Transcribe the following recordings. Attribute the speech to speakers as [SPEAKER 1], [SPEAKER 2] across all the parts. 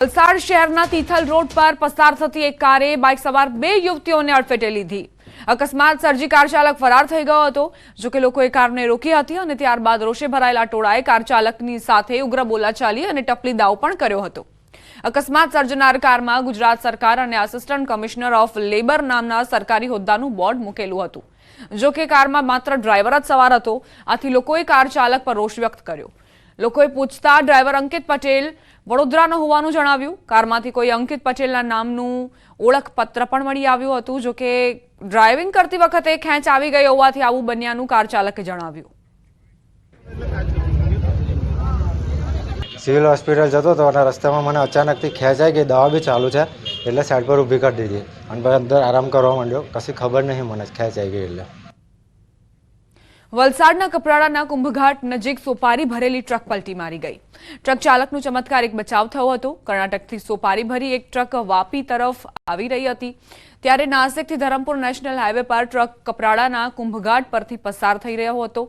[SPEAKER 1] વલસાડ શહેરના તિથલ રોડ પર પસાર થતી એક કારે બાઇક સવાર બે યુવતીઓને અડફેટે લીધી. અકસ્માત સર્જી કાર ચાલક ફરાર થઈ ગયો હતો. જો કે લોકોએ કારને રોકી હતી અને ત્યારબાદ રોષે ભરાયેલા ટોળાએ કાર ચાલકની સાથે ઉગ્ર બોલાચાલી અને ટપલી દાવ પણ કર્યો હતો. અકસ્માત સર્જનાર કારમાં ગુજરાત સરકાર અને આસિસ્ટન્ટ કમિશનર ઓફ લેબર નામના સરકારી હોદ્દાનું બોર્ડ મૂકેલું હતું. જો કે કારમાં માત્ર ડ્રાઈવર જ સવાર હતો. આથી લોકોએ કાર ચાલક પર રોષ વ્યક્ત કર્યો. લોકોએ પૂછતા ડ્રાઈવર અંકિત પટેલ વડોદરાનો હોવાનું જણાવ્યું. કારમાંથી કોઈ અંકિત પટેલના નામનું ઓળખપત્ર પણ મળી આવ્યું હતું. જો કે ડ્રાઇવિંગ કરતી વખતે ખેંચ આવી ગઈ હોવાથી આવું બન્યાનું કાર ચાલકે જણાવ્યું.
[SPEAKER 2] સિવિલ હોસ્પિટલ જતો હતો અને રસ્તામાં મને અચાનકથી ખેંચાઈ ગઈ. દવા બી ચાલુ છે એટલે સાઈડ પર ઊભી કરી દીધી અને પછી અંદર આરામ કરવા માંડ્યો. કશી ખબર નહીં મને ખેંચાઈ ગઈ એટલે.
[SPEAKER 1] વલસાડના કપરાડાના કુંભઘાટ નજીક સોપારી ભરેલી ટ્રક પલટી મારી ગઈ. ટ્રક ચાલકનું ચમત્કારિક બચાવ થયો હતો. કર્ણાટકથી સોપારી ભરી એક ટ્રક વાપી તરફ આવી રહી હતી ત્યારે નાસિકથી ધરમપુર નેશનલ હાઈવે પર ટ્રક કપરાડાના કુંભઘાટ પરથી પસાર થઈ રહ્યો હતો.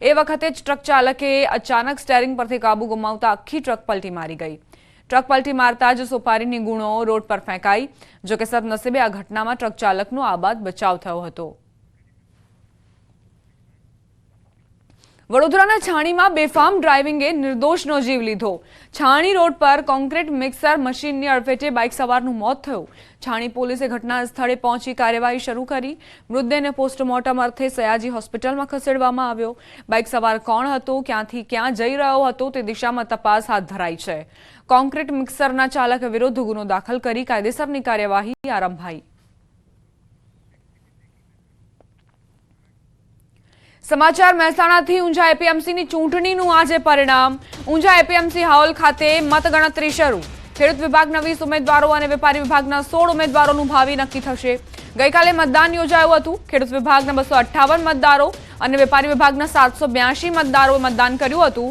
[SPEAKER 1] એ વખતે જ ટ્રક ચાલકે અચાનક સ્ટેરિંગ પરથી કાબુ ગુમાવતા આખી ટ્રક પલટી મારી ગઈ. ટ્રક પલટી મારતા જ સોપારીની ગુણો રોડ પર ફેંકાઈ. જોકે સદનસીબે આ ઘટનામાં ટ્રક ચાલકનો આબાદ બચાવ થયો હતો. વડોદરાના છાણીમાં બેફામ ડ્રાઇવિંગે નિર્દોષનો જીવ લીધો. છાણી રોડ પર કોન્ક્રીટ મિક્સર મશીનની અડફેટે બાઇક સવારનું મોત થયું. છાણી પોલીસે ઘટના સ્થળે પહોંચી કાર્યવાહી શરૂ કરી. મૃતદેહને પોસ્ટમોર્ટમ અર્થે સયાજી હોસ્પિટલમાં ખસેડવામાં આવ્યો. બાઇક સવાર કોણ હતો, ક્યાંથી ક્યાં જઈ રહ્યો હતો તે દિશામાં તપાસ હાથ ધરાઈ છે. કોન્ક્રીટ મિક્સરના ચાલક વિરુદ્ધ ગુનો દાખલ કરી કાયદેસરની કાર્યવાહી આરંભાઈ. સમાચાર મહેસાણાથી ઊંઝા એપીએમસીની ચૂંટણીનું આજે પરિણામ. ઊંઝા એપીએમસી હાલ ખાતે મતગણતરી શરૂ. ખેડૂત વિભાગના 20 ઉમેદવારો અને વેપારી વિભાગના 16 ઉમેદવારોનું ભાવિ નક્કી થશે. ગઈકાલે મતદાન યોજાયું હતું. ખેડૂત વિભાગના 258 મતદારો અને વેપારી વિભાગના 782 મતદારોએ મતદાન કર્યું હતું.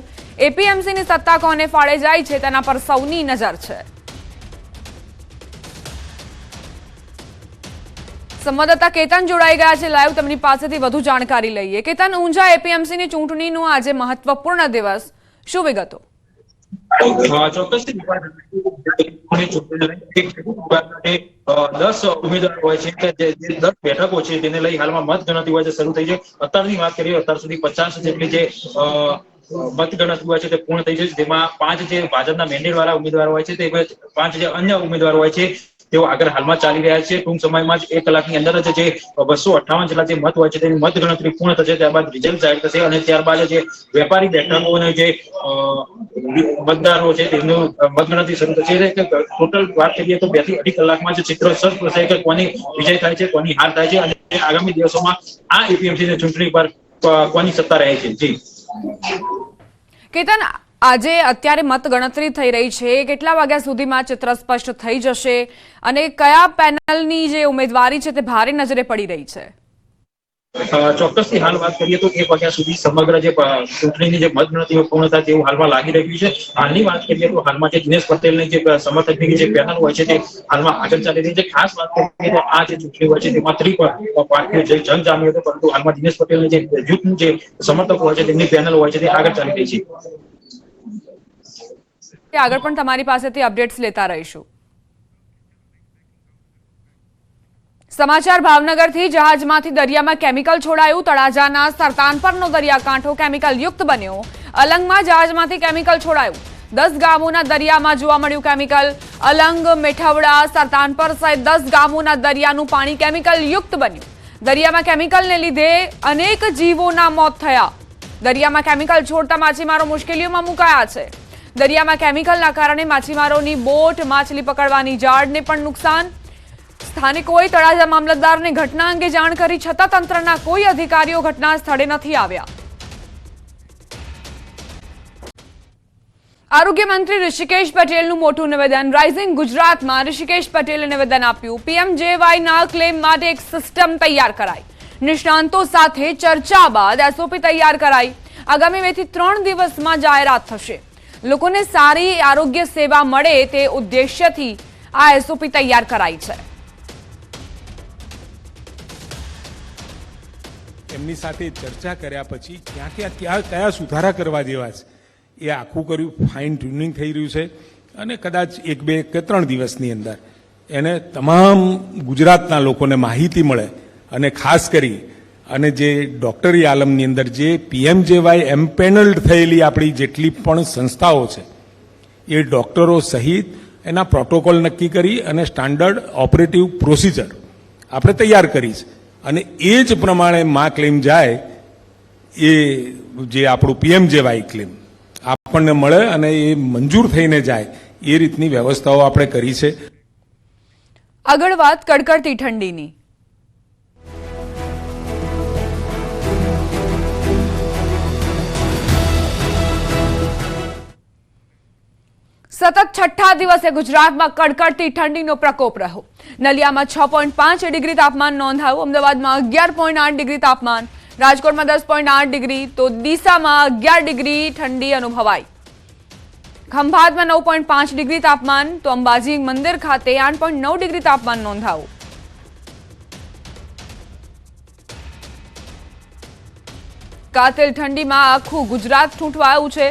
[SPEAKER 1] એપીએમસીની સત્તા કોને ફાળે જાય છે તેના પર સૌની નજર છે. સંવાદદાતા કેતન જોડાઈ ગયા છે લાઈવ. તેમની પાસેથી વધુ જાણકારી લઈએ. કેતન, ઊંઝા એપીએમસીની ચૂંટણીનો આજે મહત્વપૂર્ણ દિવસ, શું વિગતો?
[SPEAKER 3] ચોક્કસથી 10 ઉમેદવારો હોય છે કે જે 10 બેઠકો છે તેને લઈ હાલમાં મતગણતરી હોય છે શરૂ થઈ છે. અત્યારની વાત કરીએ અત્યાર સુધી 50 જેટલી જે મતગણતરી હોય છે તે પૂર્ણ થઈ છે. જેમાં 5 જે ભાજપના મેન્ડેટ વાળા ઉમેદવારો હોય છે તે 5 જે અન્ય ઉમેદવારો હોય છે તેઓ આગળ હાલમાં ચાલી રહ્યા છે. ટૂંક સમયમાં જ 1 કલાકની અંદર જ જે 258 જેટલા જે મત હોય છે તેની મતગણતરી પૂર્ણ થશે. ત્યારબાદ રિઝલ્ટ જાહેર થશે અને ત્યારબાદ જે વેપારી બેઠકો અને જે મતદારો છે તેમનું મતગણતરી શરૂ થશે. ટોટલ વાત કરીએ તો 2 થી 2.5 કલાકમાં જ ચિત્ર સ્પષ્ટ થશે કે કોની વિજય થાય છે, કોની હાર થાય છે અને આગામી દિવસોમાં આ એપીએમસી ચૂંટણી પર કોની સત્તા રહે છે. જી
[SPEAKER 1] કેતન, આજે અત્યારે મતગણતરી થઈ રહી છે. કેટલા વાગ્યા સુધીમાં ચિત્ર સ્પષ્ટ થઈ જશે અને કયા પેનલની જે ઉમેદવારી છે તે ભારે નજરે પડી રહી છે?
[SPEAKER 3] ચોક્કસથી હાલ વાત કરીએ તો 1 વાગ્યા સુધી સમગ્ર જે ચૂંટણીની જે મતગણતરી પૂર્ણ થાય તેવું હાલમાં લાગી રહ્યું છે. હાલની વાત કરીએ તો હાલમાં જે દિનેશ પટેલની જે સમર્થકની જે પેનલ હોય છે તે હાલમાં આગળ ચાલી રહી છે. ખાસ વાત કરીએ તો આ જે ચૂંટણી હોય છે તેમાં પાર્ટીઓ જે જંગ જામ્યો હતો, પરંતુ હાલમાં દિનેશ પટેલની જે જૂથનું જે સમર્થકો હોય છે તેમની પેનલ હોય છે તે આગળ ચાલી રહી છે.
[SPEAKER 1] આગળ પણ તમારી પાસેથી અપડેટ્સ લેતા રહીશું. સમાચાર ભાવનગરથી. જહાજમાંથી દરિયામાં કેમિકલ છોડાયું. તળાજાના સરતાનપરનો દરિયાકાંઠો કેમિકલ યુક્ત બન્યો. અલંગમાં જહાજમાંથી કેમિકલ છોડાયું. 10 ગામોના દરિયામાં જોવા મળ્યું કેમિકલ. અલંગ, મેઠવડા, સરતાનપર સહિત 10 ગામોના દરિયાનું પાણી કેમિકલ યુક્ત બન્યું. દરિયામાં કેમિકલને લીધે અનેક જીવોના મોત થયા. દરિયામાં કેમિકલ છોડતા માછીમારો મુશ્કેલીઓમાં મુકાયા છે. દરિયામાં કેમિકલના કારણે માછીમારોની બોટ, માછલી પકડવાની જાળને પણ નુકસાન. સ્થાનિકોએ તળાજા મામલતદારને ઘટના અંગે જાણ કરી છતાં તંત્રના કોઈ અધિકારીઓ ઘટના સ્થળે નથી આવ્યા. આરોગ્ય મંત્રી ઋષિકેશ પટેલનું મોટું નિવેદન. રાઇઝિંગ ગુજરાતમાં ઋષિકેશ પટેલે નિવેદન આપ્યું. પીએમજેવાયના ક્લેમ માટે એક સિસ્ટમ તૈયાર કરાઈ. નિષ્ણાંતો સાથે ચર્ચા બાદ એસઓપી તૈયાર કરાઈ. આગામી 2 થી 3 દિવસમાં જાહેરાત થશે. લોકોને સારી આરોગ્ય સેવા મળે તે ઉદ્દેશ્યથી આ એસઓપી તૈયાર કરાઈ છે.
[SPEAKER 4] એમની સાથે ચર્ચા કર્યા પછી ક્યાં કયા સુધારા કરવા જેવા છે એ આખું કર્યું. ફાઇન ટ્યુનિંગ થઈ રહ્યું છે અને કદાચ 1, 2 કે 3 દિવસની અંદર એને તમામ ગુજરાતના લોકોને માહિતી મળે અને ખાસ કરી અને જે ડોક્ટરી આલમની અંદર જે PMJY એમ્પેનલ્ડ થયેલી આપણી જેટલી પણ સંસ્થાઓ છે એ ડોક્ટરો સહિત એના પ્રોટોકોલ નક્કી કરી અને સ્ટાન્ડર્ડ ઓપરેટિવ પ્રોસિજર આપણે તૈયાર કરી છે અને એ જ પ્રમાણે ક્લેમ જાય એ જે આપણું PMJY ક્લેમ આપણને મળે અને એ મંજૂર થઈને જાય એ રીતની વ્યવસ્થાઓ આપણે કરી છે.
[SPEAKER 1] આગળ વાત કડકડતી ઠંડીની. સતત છઠ્ઠા દિવસે ગુજરાતમાં કડકડતી ઠંડીનો પ્રકોપ રહ્યો. નલિયામાં 6.5 ડિગ્રી તાપમાન નોંધાયું, અમદાવાદમાં 11.8 ડિગ્રી તાપમાન, રાજકોટમાં 10.8 ડિગ્રી તો ડીસામાં 11 ડિગ્રી ઠંડી અનુભવાઈ. ખંભાતમાં 9.5 ડિગ્રી તાપમાન તો અંબાજી મંદિર ખાતે 8.9 ડિગ્રી તાપમાન નોંધાયું. કાતિલ ઠંડીમાં આખું ગુજરાત ઠૂંઠવાયું છે.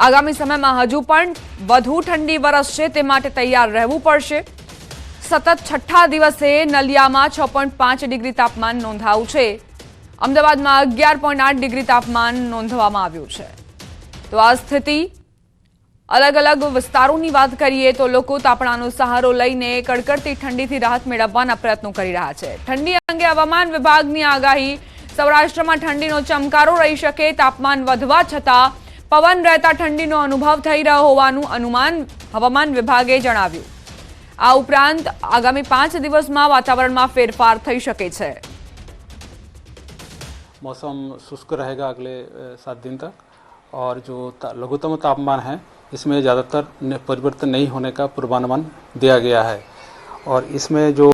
[SPEAKER 1] આગામી સમયમાં હજુ પણ વધુ ઠંડી વરસશે તે માટે તૈયાર રહેવું પડશે. સતત છઠ્ઠા દિવસે નલિયામાં 6.5 ડિગ્રી તાપમાન નોંધાયું છે. અમદાવાદમાં 11.8 ડિગ્રી તાપમાન નોંધવામાં આવ્યું છે. તો આ સ્થિતિ અલગ અલગ વિસ્તારોની વાત કરીએ તો લોકો તાપણાનો સહારો લઈને કડકડતી ઠંડીથી રાહત મેળવવાના પ્રયત્નો કરી રહ્યા છે. ઠંડી અંગે હવામાન વિભાગની આગાહી. સૌરાષ્ટ્રમાં ઠંડીનો ચમકારો રહી શકે. તાપમાન વધવા છતાં પવન રહેતા ઠંડીનો અનુભવ થઈ રહ્યો હોવાનું અનુમાન હવામાન વિભાગે જણાવ્યું. આ ઉપરાંત આગામી 5 દિવસમાં વાતાવરણમાં ફેરફાર થઈ શકે છે.
[SPEAKER 5] मौसम शुष्क रहेगा अगले 7 दिन तक और जो लघुत्तम तापमान है इसमें ज़्यादातर परिवर्तन नहीं होने का पूर्वानुमान दिया गया है और इसमें जो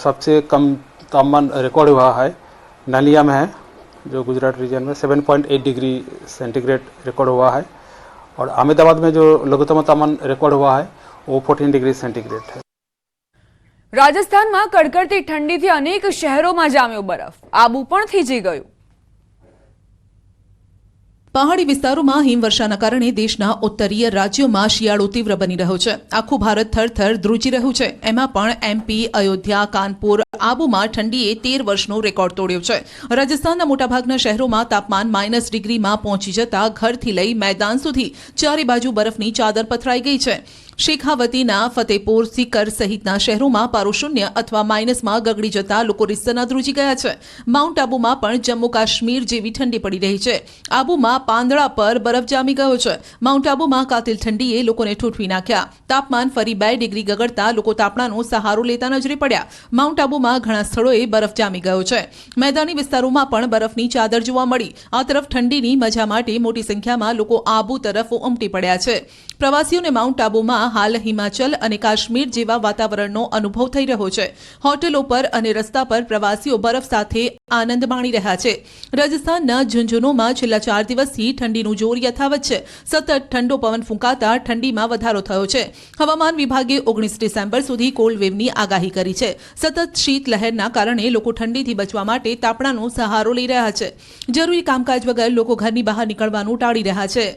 [SPEAKER 5] सबसे कम तापमान रिकॉर्ड हुआ है नलिया में है जो गुजरात रीजन में 7.8 डिग्री सेंटीग्रेड रिकॉर्ड हुआ है और अहमदाबाद में जो लघुत्तम तापमान रिकॉर्ड हुआ है वो 14 डिग्री सेंटीग्रेड है.
[SPEAKER 1] રાજસ્થાનમાં કડકડતી ઠંડીથી અનેક શહેરોમાં જામ્યો બરફ. આબુ પણ થીજી ગયું.
[SPEAKER 6] પહાડી વિસ્તારોમાં હિમવર્ષાના કારણે દેશના ઉત્તરીય રાજ્યોમાં શિયાળો તીવ્ર બની રહ્યો છે. આખું ભારત થરથર ધ્રુજી રહ્યું છે. એમાં પણ MP, અયોધ્યા, કાનપુર, આબુમાં ઠંડીએ 13 વર્ષનો રેકોર્ડ તોડ્યો છે. રાજસ્થાનના મોટાભાગના શહેરોમાં તાપમાન -, ડિગ્રીમાં પહોંચી જતા ઘરથી લઈ મેદાન સુધી ચારે બાજુ બરફની ચાદર પથરાઈ ગઈ છે. શેખાવતીના ફતેપુર, સિકર સહિતના શહેરોમાં પારો શૂન્ય અથવા માઇનસમાં ગગડી જતા લોકો રીતસરના ધ્રુજી ગયા છે. માઉન્ટ આબુમાં પણ જમ્મુ કાશ્મીર જેવી ઠંડી પડી રહી છે. આબુમાં પાંદડા પર બરફ જામી ગયો છે. માઉન્ટ આબુમાં કાતિલ ઠંડીએ લોકોને ઠૂંઠવી નાખ્યા. તાપમાન ફરી 2 ડિગ્રી ગગડતા લોકો તાપણાનો સહારો લેતા નજરે પડ્યા. માઉન્ટ આબુમાં ઘણા સ્થળોએ બરફ જામી ગયો છે. મેદાની વિસ્તારોમાં પણ બરફની ચાદર જોવા મળી. આ તરફ ઠંડીની મજા માટે મોટી સંખ્યામાં લોકો આબુ તરફ ઉમટી પડ્યા છે. પ્રવાસીઓને માઉન્ટ આબુમાં હાલ હિમાચલ અને કાશ્મીર જેવા વાતાવરણનો અનુભવ થઈ રહ્યો છે. હોટેલો પર અને રસ્તા પર પ્રવાસીઓ બરફ સાથે આનંદ માણી રહ્યા છે. રાજસ્થાનના ઝુંઝુનુમાં છેલ્લા 4 દિવસથી ઠંડીનું જોર યથાવત છે. સતત ઠંડો પવન ફૂંકાતા ઠંડીમાં વધારો થયો છે. હવામાન વિભાગે 19 ડિસેમ્બર સુધી કોલ્ડ વેવની આગાહી કરી છે. સતત શીત લહેરના કારણે લોકો ઠંડીથી બચવા માટે તાપણાનો સહારો લઈ રહ્યા છે. જરૂરી કામકાજ વગર લોકો ઘરની બહાર નીકળવાનું ટાળી રહ્યા છે.